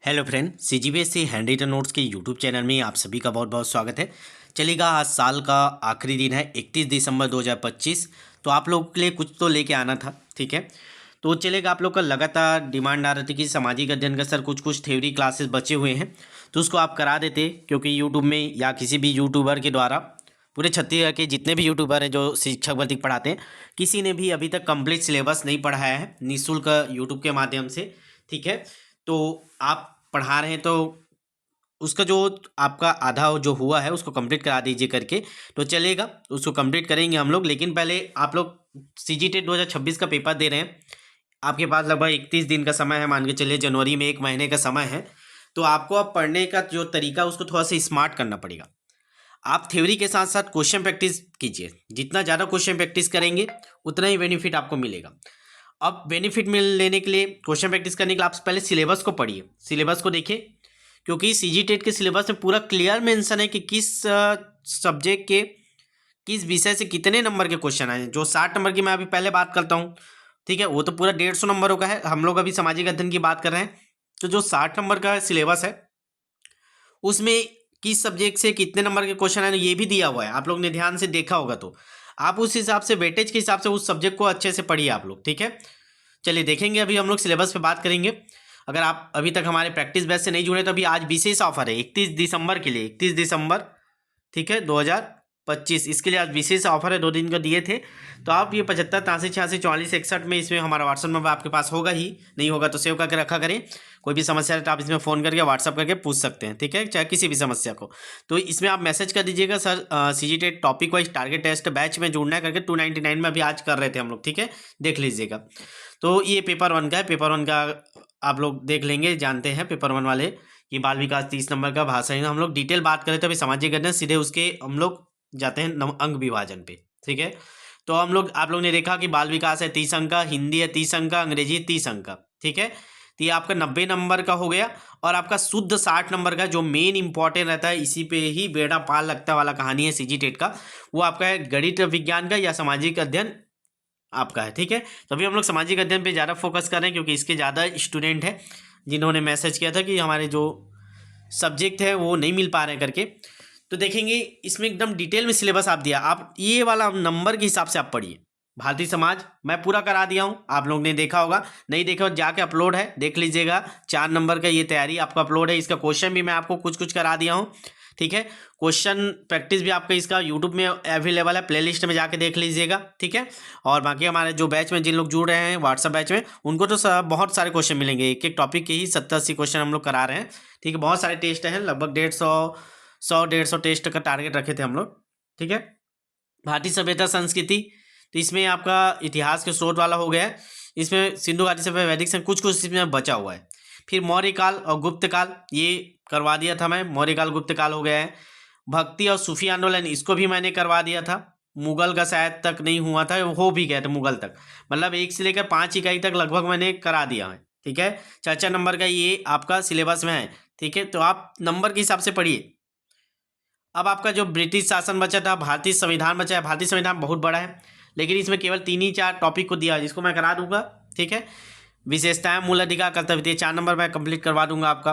Hello friend, CGBSE handwritten notes के YouTube channel में आप सभी का बहुत बहुत स्वागत है। चलिएगा, आज साल का आखिरी दिन है 31 दिसंबर 2025। तो आप लोगों के लिए कुछ तो लेके आना था, ठीक है। तो चलेगा, आप लोग का लगातार डिमांड आ रही थी कि सामाजिक अध्ययन का सर कुछ थ्योरी क्लासेस बचे हुए हैं तो उसको आप करा देते, क्योंकि यूट्यूब में या किसी भी यूट्यूबर के द्वारा पूरे छत्तीसगढ़ के जितने भी यूट्यूबर हैं जो शिक्षक भर्ती पढ़ाते हैं, किसी ने भी अभी तक कंप्लीट सिलेबस नहीं पढ़ाया है निःशुल्क यूट्यूब के माध्यम से, ठीक है। तो आप पढ़ा रहे हैं तो उसका जो आपका आधा जो हुआ है उसको कंप्लीट करा दीजिए करके। तो चलेगा, उसको कंप्लीट करेंगे हम लोग, लेकिन पहले आप लोग सीजीटेट 2026 का पेपर दे रहे हैं। आपके पास लगभग 31 दिन का समय है, मान के चलिए जनवरी में 1 महीने का समय है। तो आपको अब पढ़ने का जो तरीका उसको थोड़ा सा स्मार्ट करना पड़ेगा। आप थ्योरी के साथ साथ क्वेश्चन प्रैक्टिस कीजिए। जितना ज़्यादा क्वेश्चन प्रैक्टिस करेंगे उतना ही बेनिफिट आपको मिलेगा। अब बेनिफिट मिल लेने के लिए, क्वेश्चन प्रैक्टिस करने के लिए आप पहले सिलेबस को पढ़िए, सिलेबस को देखिए, क्योंकि सीजीटेट के सिलेबस में पूरा क्लियर मेंशन है कि किस सब्जेक्ट के किस विषय से कितने नंबर के क्वेश्चन आए हैं। जो 60 नंबर की मैं अभी पहले बात करता हूँ, ठीक है, वो तो पूरा 150 नंबरों का है। हम लोग अभी सामाजिक अध्ययन की बात कर रहे हैं। तो जो 60 नंबर का सिलेबस है उसमें किस सब्जेक्ट से कितने नंबर के क्वेश्चन आए ये भी दिया हुआ है। आप लोग ने ध्यान से देखा होगा, तो आप उस हिसाब से वेटेज के हिसाब से उस सब्जेक्ट को अच्छे से पढ़िए आप लोग, ठीक है। चलिए देखेंगे, अभी हम लोग सिलेबस पे बात करेंगे। अगर आप अभी तक हमारे प्रैक्टिस बैच से नहीं जुड़े तो अभी आज विशेष ऑफर है 31 दिसंबर के लिए, 31 दिसंबर, ठीक है, 2025। इसके लिए आज विशेष ऑफर है, 2 दिन का दिए थे। तो आप ये 75 83 86 44 61 में, इसमें हमारा व्हाट्सअप नंबर आपके पास होगा ही, नहीं होगा तो सेव करके रखा करें। कोई भी समस्या है तो आप इसमें फ़ोन करके व्हाट्सअप करके पूछ सकते हैं, ठीक है, चाहे किसी भी समस्या को। तो इसमें आप मैसेज कर दीजिएगा, sir CG TET topic wise target test batch में जुड़ना है करके। 299 में अभी आज कर रहे थे हम लोग, ठीक है, देख लीजिएगा। तो ये पेपर 1 का है, पेपर 1 का आप लोग देख लेंगे, जानते हैं पेपर 1 वाले। ये बाल विकास 30 नंबर का भाषा है। हम लोग डिटेल बात करें तो अभी सामाजिक अध्ययन सीधे उसके हम लोग जाते हैं अंग विभाजन पे, ठीक है। तो हम लोग, आप लोग ने देखा कि बाल विकास है 30 अंक का, हिंदी है 30 अंक का, अंग्रेजी 30 अंक का, ठीक है। तो ये आपका 90 नंबर का हो गया। और आपका शुद्ध 60 नंबर का जो मेन इंपॉर्टेंट रहता है, इसी पे ही बेड़ा पार लगता वाला कहानी है सीजीटेट का, वो आपका है गणित विज्ञान का या सामाजिक अध्ययन आपका है, ठीक है। तो अभी हम लोग सामाजिक अध्ययन पे ज़्यादा फोकस कर रहे हैं, क्योंकि इसके ज़्यादा स्टूडेंट हैं जिन्होंने मैसेज किया था कि हमारे जो सब्जेक्ट है वो नहीं मिल पा रहे करके। तो देखेंगे इसमें एकदम डिटेल में सिलेबस आप दिया, आप ये वाला नंबर के हिसाब से आप पढ़िए। भारतीय समाज मैं पूरा करा दिया हूँ, आप लोग ने देखा होगा, नहीं देखा हो जाके अपलोड है, देख लीजिएगा। 4 नंबर का ये तैयारी आपका अपलोड है, इसका क्वेश्चन भी मैं आपको कुछ कुछ करा दिया हूँ, ठीक है। क्वेश्चन प्रैक्टिस भी आपका इसका यूट्यूब में अवेलेबल है, प्लेलिस्ट में जाके देख लीजिएगा, ठीक है। और बाकी हमारे जो बैच में जिन लोग जुड़ रहे हैं व्हाट्सअप बैच में, उनको तो बहुत सारे क्वेश्चन मिलेंगे। एक एक टॉपिक के ही 70-80 क्वेश्चन हम लोग करा रहे हैं, ठीक है। बहुत सारे टेस्ट हैं, लगभग 150 टेस्ट का टारगेट रखे थे हम लोग, ठीक है। भारतीय सभ्यता संस्कृति, तो इसमें आपका इतिहास के स्रोत वाला हो गया है। इसमें सिंधु घाटी सभ्यता, वैदिक संघ, कुछ कुछ इसमें बचा हुआ है। फिर मौर्य काल और गुप्त काल, ये करवा दिया था मैं, मौर्य काल गुप्त काल हो गया है। भक्ति और सूफी आंदोलन, इसको भी मैंने करवा दिया था। मुगल का शायद तक नहीं हुआ था, हो भी गया था मुगल तक, मतलब 1 से लेकर 5 इकाई तक लगभग मैंने करा दिया है, ठीक है। 4 नंबर का ये आपका सिलेबस में है, ठीक है। तो आप नंबर के हिसाब से पढ़िए। अब आपका जो ब्रिटिश शासन बचा था, भारतीय संविधान बचा है। भारतीय संविधान बहुत बड़ा है, लेकिन इसमें केवल 3 ही 4 टॉपिक को दिया है, जिसको मैं करा दूंगा, ठीक है। विशेषताएं, मूल अधिकार, कर्तव्य, 4 नंबर मैं कंप्लीट करवा दूंगा आपका।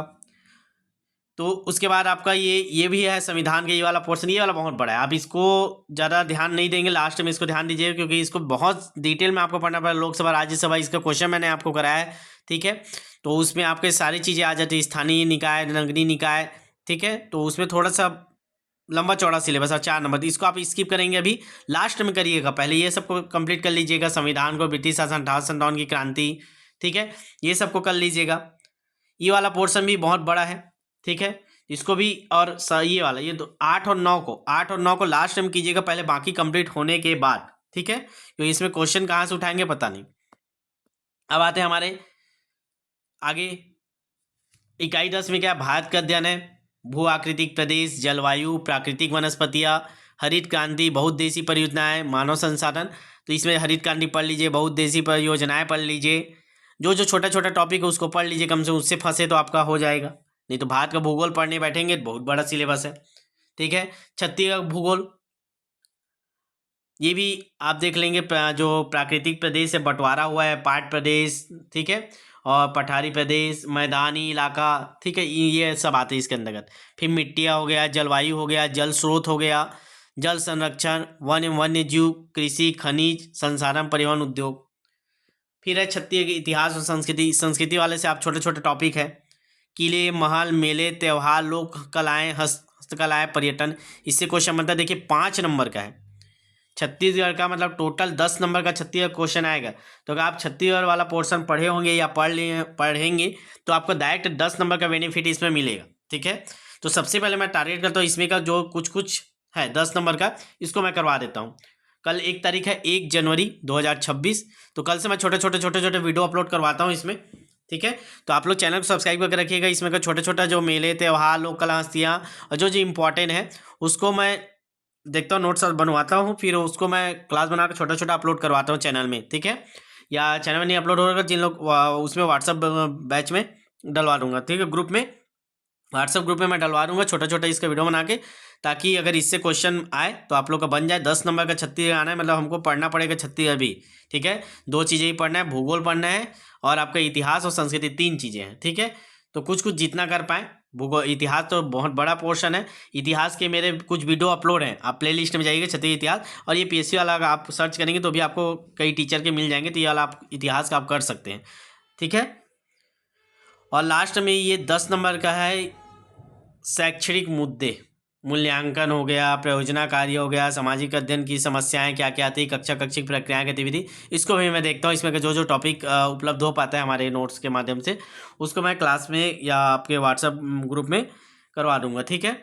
तो उसके बाद आपका ये भी है संविधान का ये वाला पोर्शन, ये वाला बहुत बड़ा है। आप इसको ज़्यादा ध्यान नहीं देंगे, लास्ट में इसको ध्यान दीजिए, क्योंकि इसको बहुत डिटेल में आपको पढ़ना पड़ेगा। लोकसभा, राज्यसभा, इसका क्वेश्चन मैंने आपको कराया है, ठीक है। तो उसमें आपके सारी चीज़ें आ जाती है, स्थानीय निकाय, नगरीय निकाय, ठीक है। तो उसमें थोड़ा सा लंबा चौड़ा सिलेबस और 4 नंबर, इसको आप स्किप करेंगे, अभी लास्ट में करिएगा। पहले ये सबको कंप्लीट कर लीजिएगा, संविधान को, ब्रिटिश शासन, 1857 की क्रांति, ठीक है, ये सबको कर लीजिएगा। ये वाला पोर्शन भी बहुत बड़ा है, ठीक है, इसको भी। और ये वाला, ये 8 और 9 को लास्ट में कीजिएगा, पहले बाकी कंप्लीट होने के बाद, ठीक है, क्योंकि इसमें क्वेश्चन कहाँ से उठाएंगे पता नहीं। अब आते हैं हमारे आगे, इकाई 10 में क्या, भारत का अध्ययन है, भू आकृतिक प्रदेश, जलवायु, प्राकृतिक वनस्पतियाँ, हरित क्रांति, बहुउद्देशीय परियोजनाएं, मानव संसाधन। तो इसमें हरित क्रांति पढ़ लीजिए, बहुउद्देशीय परियोजनाएं पढ़ लीजिए, जो जो छोटा छोटा टॉपिक है उसको पढ़ लीजिए, कम से उससे फंसे तो आपका हो जाएगा। नहीं तो भारत का भूगोल पढ़ने बैठेंगे तो बहुत बड़ा सिलेबस है, ठीक है। छत्तीसगढ़ भूगोल, ये भी आप देख लेंगे, जो प्राकृतिक प्रदेश से बंटवारा हुआ है, पाट प्रदेश, ठीक है। और पठारी प्रदेश, मैदानी इलाका, ठीक है, ये सब आते हैं इसके अंतर्गत। फिर मिट्टियाँ हो गया, जलवायु हो गया, जल स्रोत हो गया, जल संरक्षण, वन्य जीव, कृषि, खनिज संसाधन, परिवहन, उद्योग। फिर है क्षत्रिय के इतिहास और संस्कृति। संस्कृति वाले से आप छोटे छोटे टॉपिक है, किले, महल, मेले, त्योहार, लोक कलाएँ, हस्तकलाएँ, पर्यटन। इससे क्वेश्चन बनता है, देखिए 5 नंबर का है छत्तीसगढ़ का, मतलब टोटल 10 नंबर का छत्तीसगढ़ क्वेश्चन आएगा। तो अगर आप छत्तीसगढ़ वाला पोर्शन पढ़े होंगे या पढ़ेंगे तो आपको डायरेक्ट 10 नंबर का बेनिफिट इसमें मिलेगा, ठीक है। तो सबसे पहले मैं टारगेट करता हूँ इसमें का जो कुछ कुछ है 10 नंबर का, इसको मैं करवा देता हूँ। कल 1 तारीख है, 1 जनवरी 2026। तो कल से मैं छोटे छोटे वीडियो अपलोड करवाता हूँ इसमें, ठीक है। तो आप लोग चैनल को सब्सक्राइब करके रखिएगा। इसमें का छोटा छोटा जो मेले, त्योहार, लोक कला, हस्तियाँ और जो जो इम्पोर्टेंट है उसको मैं देखता हूँ, नोट्स बनवाता हूँ, फिर उसको मैं क्लास बना कर छोटा छोटा अपलोड करवाता हूँ चैनल में, ठीक है। या चैनल में नहीं अपलोड होगा, जिन लोग उसमें व्हाट्सअप बैच में डलवा दूंगा, ठीक है, ग्रुप में, व्हाट्सअप ग्रुप में मैं डलवा दूंगा छोटा छोटा इसका वीडियो बना के, ताकि अगर इससे क्वेश्चन आए तो आप लोग का बन जाए। 10 नंबर का छत्तीसगढ़ आना है, मतलब हमको पढ़ना पड़ेगा छत्तीसगढ़ भी, ठीक है। 2 चीज़ें ही पढ़ना है, भूगोल पढ़ना है और आपका इतिहास और संस्कृति, 3 चीज़ें हैं, ठीक है। तो कुछ कुछ जितना कर पाएँ। भूगोल, इतिहास तो बहुत बड़ा पोर्शन है। इतिहास के मेरे कुछ वीडियो अपलोड हैं, आप प्लेलिस्ट में जाइएगा छत्तीसगढ़ इतिहास, और ये पीएससी वाला अगर आप सर्च करेंगे तो भी आपको कई टीचर के मिल जाएंगे, तो ये वाला आप इतिहास का आप कर सकते हैं, ठीक है। और लास्ट में ये 10 नंबर का है शैक्षणिक मुद्दे, मूल्यांकन हो गया, प्रयोजना कार्य हो गया, सामाजिक अध्ययन की समस्याएं क्या क्या आती, कक्षा कक्षिक प्रक्रियाएं, गतिविधि, इसको भी मैं देखता हूँ। इसमें का जो जो टॉपिक उपलब्ध हो पाता है हमारे नोट्स के माध्यम से, उसको मैं क्लास में या आपके व्हाट्सएप ग्रुप में करवा दूंगा, ठीक है।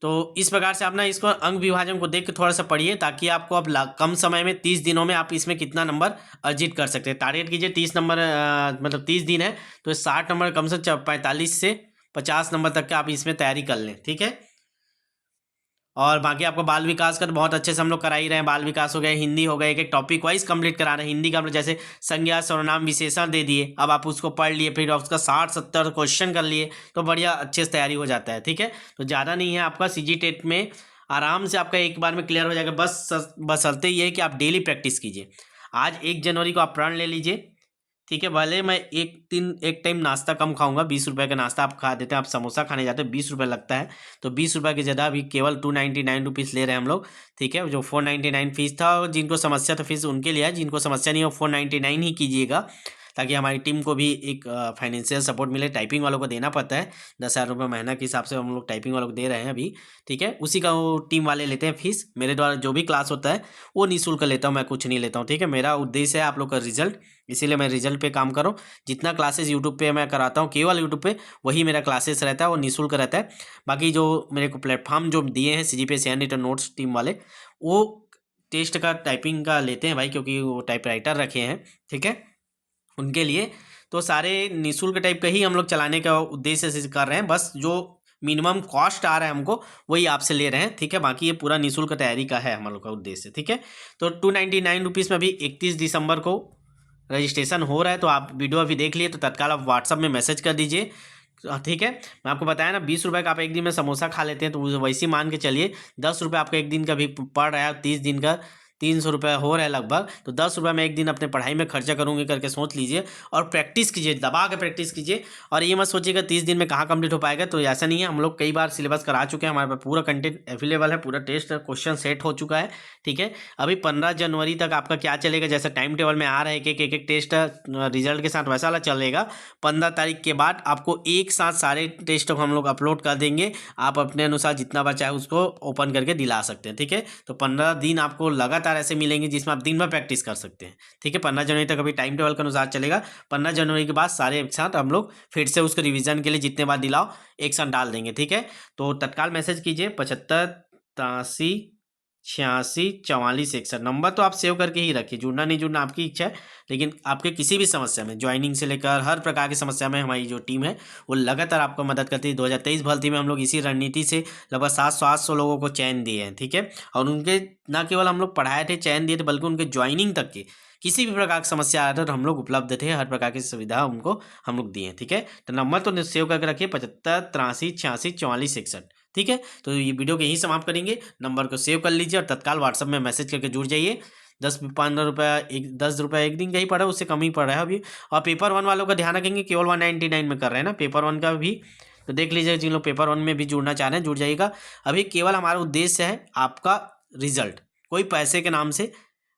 तो इस प्रकार से आप ना इसको अंक विभाजन को देख के थोड़ा सा पढ़िए, ताकि आपको अब कम समय में 30 दिनों में आप इसमें कितना नंबर अर्जित कर सकते हैं। टारगेट कीजिए 30 नंबर, मतलब 30 दिन है तो 60 नंबर, कम से 45 से 50 नंबर तक का आप इसमें तैयारी कर लें, ठीक है। और बाकी आपको बाल विकास का तो बहुत अच्छे से हम लोग करा ही रहे हैं। बाल विकास हो गया, हिंदी हो गया, एक एक टॉपिक वाइज कंप्लीट करा रहे हैं। हिंदी का हम लोग जैसे संज्ञा, सर्वनाम, विशेषण दे दिए, अब आप उसको पढ़ लिए, फिर उसका 60-70 क्वेश्चन कर लिए, तो बढ़िया अच्छे से तैयारी हो जाता है, ठीक है। तो ज़्यादा नहीं है, आपका सीजी टेट में आराम से आपका एक बार में क्लियर हो जाएगा। बसरते ये है कि आप डेली प्रैक्टिस कीजिए। आज 1 जनवरी को आप प्रण ले लीजिए, ठीक है। भले मैं एक टाइम नाश्ता कम खाऊंगा, 20 रुपये का नाश्ता आप खा देते हैं, आप समोसा खाने जाते हैं 20 रुपये लगता है, तो 20 रुपये की जगह अभी केवल 299 रुपीज़ ले रहे हैं हम लोग, ठीक है। जो 499 फीस था, और जिनको समस्या था फीस उनके लिए है, जिनको समस्या नहीं हो 499 ही कीजिएगा, ताकि हमारी टीम को भी एक फाइनेंशियल सपोर्ट मिले। टाइपिंग वालों को देना पड़ता है 10,000 रुपये महीना के हिसाब से हम लोग टाइपिंग वालों को दे रहे हैं अभी, ठीक है। उसी का वो टीम वाले लेते हैं फीस। मेरे द्वारा जो भी क्लास होता है वो निःशुल्क लेता हूँ, मैं कुछ नहीं लेता हूँ, ठीक है। मेरा उद्देश्य है आप लोग का रिजल्ट, इसीलिए मैं रिजल्ट पे काम करूँ। जितना क्लासेस यूट्यूब पे मैं कराता हूँ केवल यूट्यूब पे, वही मेरा क्लासेस रहता है, वो निःशुल्क रहता है। बाकी जो मेरे को प्लेटफॉर्म जो दिए हैं CGPS हैंड नोट्स टीम वाले, वो टेस्ट का टाइपिंग का लेते हैं भाई, क्योंकि वो टाइपराइटर रखे हैं, ठीक है, उनके लिए। तो सारे निःशुल्क टाइप का ही हम लोग चलाने का उद्देश्य से कर रहे हैं। बस जो मिनिमम कॉस्ट आ रहा है हमको वही आपसे ले रहे हैं, ठीक है। बाकी ये पूरा निःशुल्क तैयारी का है हम लोग का उद्देश्य, ठीक है। तो 299 रुपीज़ में अभी 31 दिसंबर को रजिस्ट्रेशन हो रहा है, तो आप वीडियो अभी देख लिए तो तत्काल आप व्हाट्सअप में मैसेज कर दीजिए, ठीक है। मैं आपको बताया ना 20 रुपये का आप एक दिन में समोसा खा लेते हैं, तो वैसे ही मान के चलिए 10 रुपये आपका एक दिन का भी पड़ रहा है, 30 दिन का 300 रुपये हो रहा है लगभग, तो 10 रुपये मैं एक दिन अपने पढ़ाई में खर्चा करूँगी करके सोच लीजिए, और प्रैक्टिस कीजिए, दबा के प्रैक्टिस कीजिए। और ये मत सोचिएगा 30 दिन में कहाँ कंप्लीट हो पाएगा, तो ऐसा नहीं है। हम लोग कई बार सिलेबस करा चुके हैं, हमारे पास पूरा कंटेंट अवेलेबल है, पूरा टेस्ट क्वेश्चन सेट हो चुका है, ठीक है। अभी 15 जनवरी तक आपका क्या चलेगा, जैसे टाइम टेबल में आ रहा है कि एक टेस्ट रिजल्ट के साथ वैसा वाला चलेगा। 15 तारीख के बाद आपको एक साथ सारे टेस्ट को हम लोग अपलोड कर देंगे, आप अपने अनुसार जितना बचा है उसको ओपन करके दिला सकते हैं, ठीक है। तो 15 दिन आपको लगातार ऐसे मिलेंगे जिसमें आप दिन भर प्रैक्टिस कर सकते हैं, ठीक है। 15 जनवरी तक अभी टाइम टेबल के अनुसार चलेगा। 15 जनवरी के बाद सारे एक साथ हम लोग फिर से उसको रिवीजन के लिए जितने बार दिलाओ एक साथ डाल देंगे, ठीक है। तो तत्काल मैसेज कीजिए 75 83 86 44 61। नंबर तो आप सेव करके ही रखिए, जुड़ना नहीं जुड़ना आपकी इच्छा है, लेकिन आपके किसी भी समस्या में, ज्वाइनिंग से लेकर हर प्रकार की समस्या में हमारी जो टीम है वो लगातार आपको मदद करती है। 2023 भर्ती में हम लोग इसी रणनीति से लगभग 700-800 लोगों को चयन दिए हैं, ठीक है। और उनके न केवल हम लोग पढ़ाए थे, चयन दिए थे, बल्कि उनके ज्वाइनिंग तक की किसी भी प्रकार की समस्या आ रहा तो हम लोग उपलब्ध थे, हर प्रकार की सुविधा उनको हम लोग दिए हैं, ठीक है। तो नंबर तो सेव करके रखिए 75 83 86 44 61, ठीक है। तो ये वीडियो के यहीं समाप्त करेंगे। नंबर को सेव कर लीजिए और तत्काल व्हाट्सएप में मैसेज करके जुड़ जाइए। ₹10-15 एक 10 रुपये एक दिन का ही पड़ रहा है, उससे कम ही पड़ रहा है अभी। और पेपर 1 वालों का ध्यान रखेंगे, केवल 199 में कर रहे हैं ना पेपर 1 का भी, तो देख लीजिए जिन लोग पेपर 1 में भी जुड़ना चाह रहे हैं जुड़ जाइएगा। अभी केवल हमारा उद्देश्य है आपका रिजल्ट, कोई पैसे के नाम से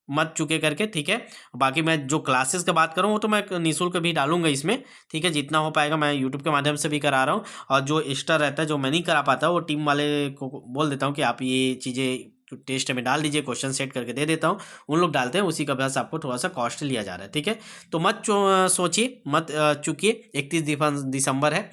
मत चुके करके, ठीक है। बाकी मैं जो क्लासेस की बात करूँ वो तो मैं निःशुल्क भी डालूंगा इसमें, ठीक है। जितना हो पाएगा मैं यूट्यूब के माध्यम से भी करा रहा हूँ, और जो एक्स्ट्रा रहता है जो मैं नहीं करा पाता वो टीम वाले को बोल देता हूँ कि आप ये चीज़ें टेस्ट में डाल दीजिए, क्वेश्चन सेट करके दे देता हूँ, उन लोग डालते हैं, उसी का बस आपको थोड़ा सा कॉस्ट लिया जा रहा है, ठीक है। तो मत सोचिए, मत चुकिए, 31 दिसंबर है,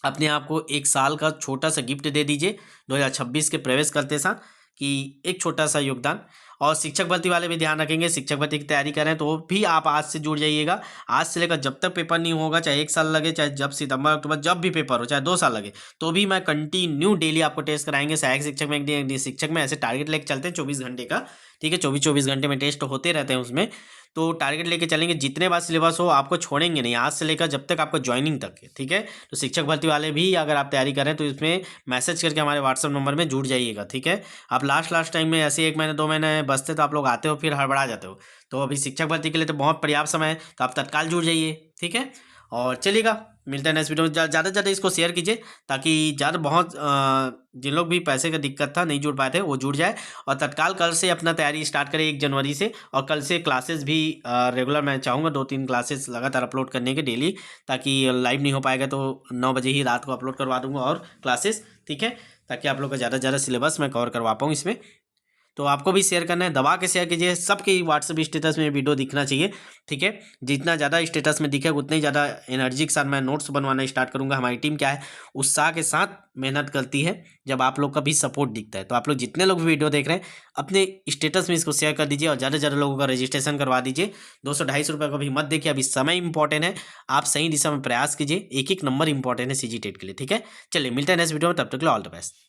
अपने आप को एक साल का छोटा सा गिफ्ट दे दीजिए 2026 के प्रवेश करते साथ, कि एक छोटा सा योगदान। और शिक्षक भर्ती वाले भी ध्यान रखेंगे, शिक्षक भर्ती की तैयारी करें तो भी आप आज से जुड़ जाइएगा। आज से लेकर जब तक पेपर नहीं होगा, चाहे 1 साल लगे, चाहे जब सितंबर अक्टूबर जब भी पेपर हो, चाहे 2 साल लगे, तो भी मैं कंटिन्यू डेली आपको टेस्ट कराएंगे। सहायक शिक्षक में एक दिन शिक्षक में ऐसे टारगेट लेके चलते हैं 24 घंटे का, ठीक है। 24 घंटे में टेस्ट होते रहते हैं उसमें, तो टारगेट लेके चलेंगे, जितने बार सिलेबस हो आपको छोड़ेंगे नहीं, आज से लेकर जब तक आपको ज्वाइनिंग तक है, ठीक है। तो शिक्षक भर्ती वाले भी अगर आप तैयारी करें तो इसमें मैसेज करके हमारे व्हाट्सअप नंबर में जुड़ जाइएगा, ठीक है। आप लास्ट टाइम में ऐसे 1 महीने 2 महीने बचते तो आप लोग आते हो फिर हड़बड़ा जाते हो, तो अभी शिक्षक भर्ती के लिए तो बहुत पर्याप्त समय है, तो आप तत्काल जुड़ जाइए, ठीक है। और चलिएगा, मिलते हैं नेक्स्ट वीडियो में। ज़्यादा से ज़्यादा इसको शेयर कीजिए, ताकि ज़्यादा बहुत जिन लोग भी पैसे का दिक्कत था नहीं जुड़ पाए थे वो जुड़ जाए, और तत्काल कल से अपना तैयारी स्टार्ट करें 1 जनवरी से। और कल से क्लासेस भी रेगुलर मैं चाहूँगा 2-3 क्लासेस लगातार अपलोड करने के डेली, ताकि लाइव नहीं हो पाएगा तो 9 बजे ही रात को अपलोड करवा दूँगा और क्लासेस, ठीक है, ताकि आप लोग का ज़्यादा से ज़्यादा सिलेबस मैं कवर करवा पाऊँ इसमें। तो आपको भी शेयर करना है, दबा के शेयर कीजिए, सबके व्हाट्सएप स्टेटस में वीडियो दिखना चाहिए, ठीक है। जितना ज़्यादा स्टेटस में दिखेगा उतनी ज़्यादा एनर्जी के साथ मैं नोट्स बनवाना स्टार्ट करूँगा। हमारी टीम क्या है, उत्साह के साथ मेहनत करती है जब आप लोग का भी सपोर्ट दिखता है। तो आप लोग जितने लोग वीडियो देख रहे हैं अपने स्टेटस में इसको शेयर कर दीजिए, और ज़्यादा से ज़्यादा लोगों का रजिस्ट्रेशन करवा दीजिए। 200-250 रुपये का भी मत देखिए, अभी समय इंपॉर्टेंट है, आप सही दिशा में प्रयास कीजिए, एक नंबर इंपॉर्टेंट है CG टेट के लिए, ठीक है। चलिए मिलते हैं नेक्स्ट वीडियो में, तब तक के लिए ऑल द बेस्ट।